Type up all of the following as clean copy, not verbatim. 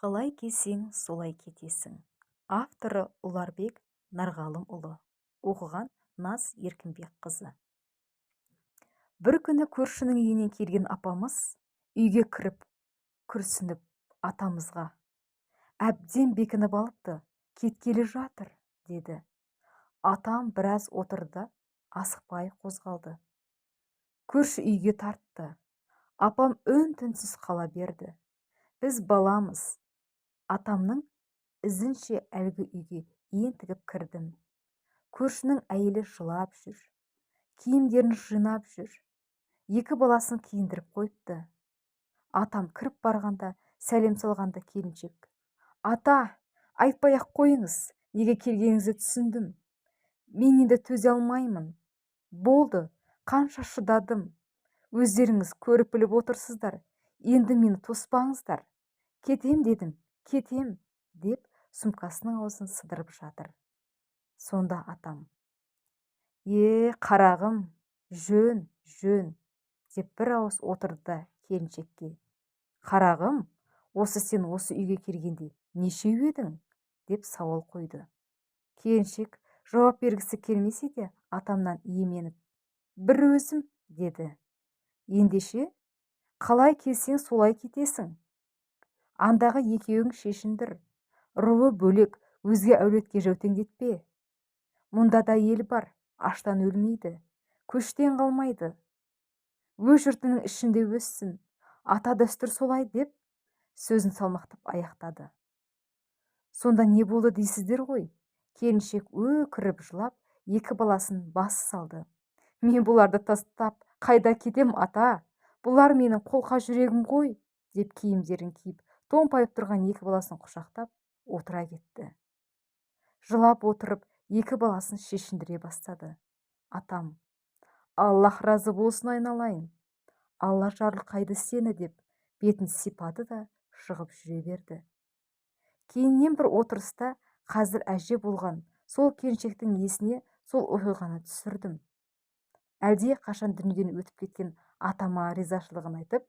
Қалай келсең, солай кетесің. Авторы Ұларбек Нарғалымұлы. Оқыған Наз Еркінбекқызы. Бір күні көршінің үйінен келген апамыз үйге кіріп күрсініп атамызға: "Әбден бекініп алыпты, кеткелі жатыр", деді. Атам біраз отырды, асықпай қозғалды. Көрші үйге тартты. Апам үн-түнсіз қала берді. Біз баламыз. Атамның ізінше әлгі үйге ентігіп кірдім. Көршінің әйелі жылап жүр. Киімдерін жинап жүр. Екі баласын киіндіріп қойыпты. Атам кіріп барғанда сәлем салғанда келіншек: "Ата, айтпай-ақ қойыңыз, неге келгеніңізді түсіндім. Мен енді төзе алмаймын. Болды, қанша шыдадым. Өздеріңіз көріп біліп отырсыздар. Енді мені тоспаңыздар. Кетем дедім, кетем", деп сумкасының аузын сыдырып жатыр. Сонда атам: Қарағым, жөн, жөн", деп бір ауыз отырды да келіншекке: "Қарағым, осы сен осы үйге келгенде нешеу едің?" деп сауал қойды. Келіншек жауап бергісі келмесе де атамнан иеменіп: "Бір өзім", деді. "Ендеше, қалай келсең солай кетесің. Андағы екеуің шешіндір. Руы бөлек, өзге әулетке жәутеңдетпе. Мұнда да ел бар, аштан өлмейді, көштен қалмайды. Өз жұртының ішінде өссін, ата дәстүр солай", деп сөзін салмақтап аяқтады. Сонда не болды дейсіздер ғой? Келіншек өкіріп жылап, екі баласын басы салды. "Мен бұларды тастап қайда кетем, ата? Бұлар менің қолқа жүрегім ғой", деп киімдерін киіп, томпайып тұрған екі баласын құшақтап отыра кетті. Жылап отырып, екі баласын шешіндіре бастады. Атам: "Аллах разы болсын айналайын. Алла жарылқайды сені", деп бетін сипады да шығып жүре берді. Кейіннен бір отырыста қазір әже болған сол келіншектің есіне сол оқиғаны түсірдім. Әлде қашан дүниеден өтіп кеткен атама ризашылығын айтып,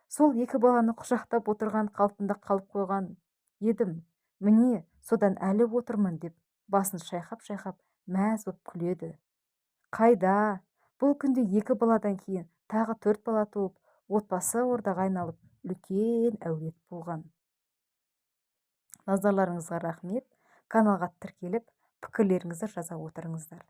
сол екі баланы құшақтап отырған қалпында қалып қойған едім. Міне, содан әлі отырмын, деп басын шайқап-шайқап мәз боп күледі. Қайда, бұл күнде екі баладан кейін тағы 4 бала туып, отбасы ордаға айналып, үлкен әулет болған. Назарларыңызға рахмет. Каналға тіркеліп, пікірлеріңізді жаза отырыңыздар.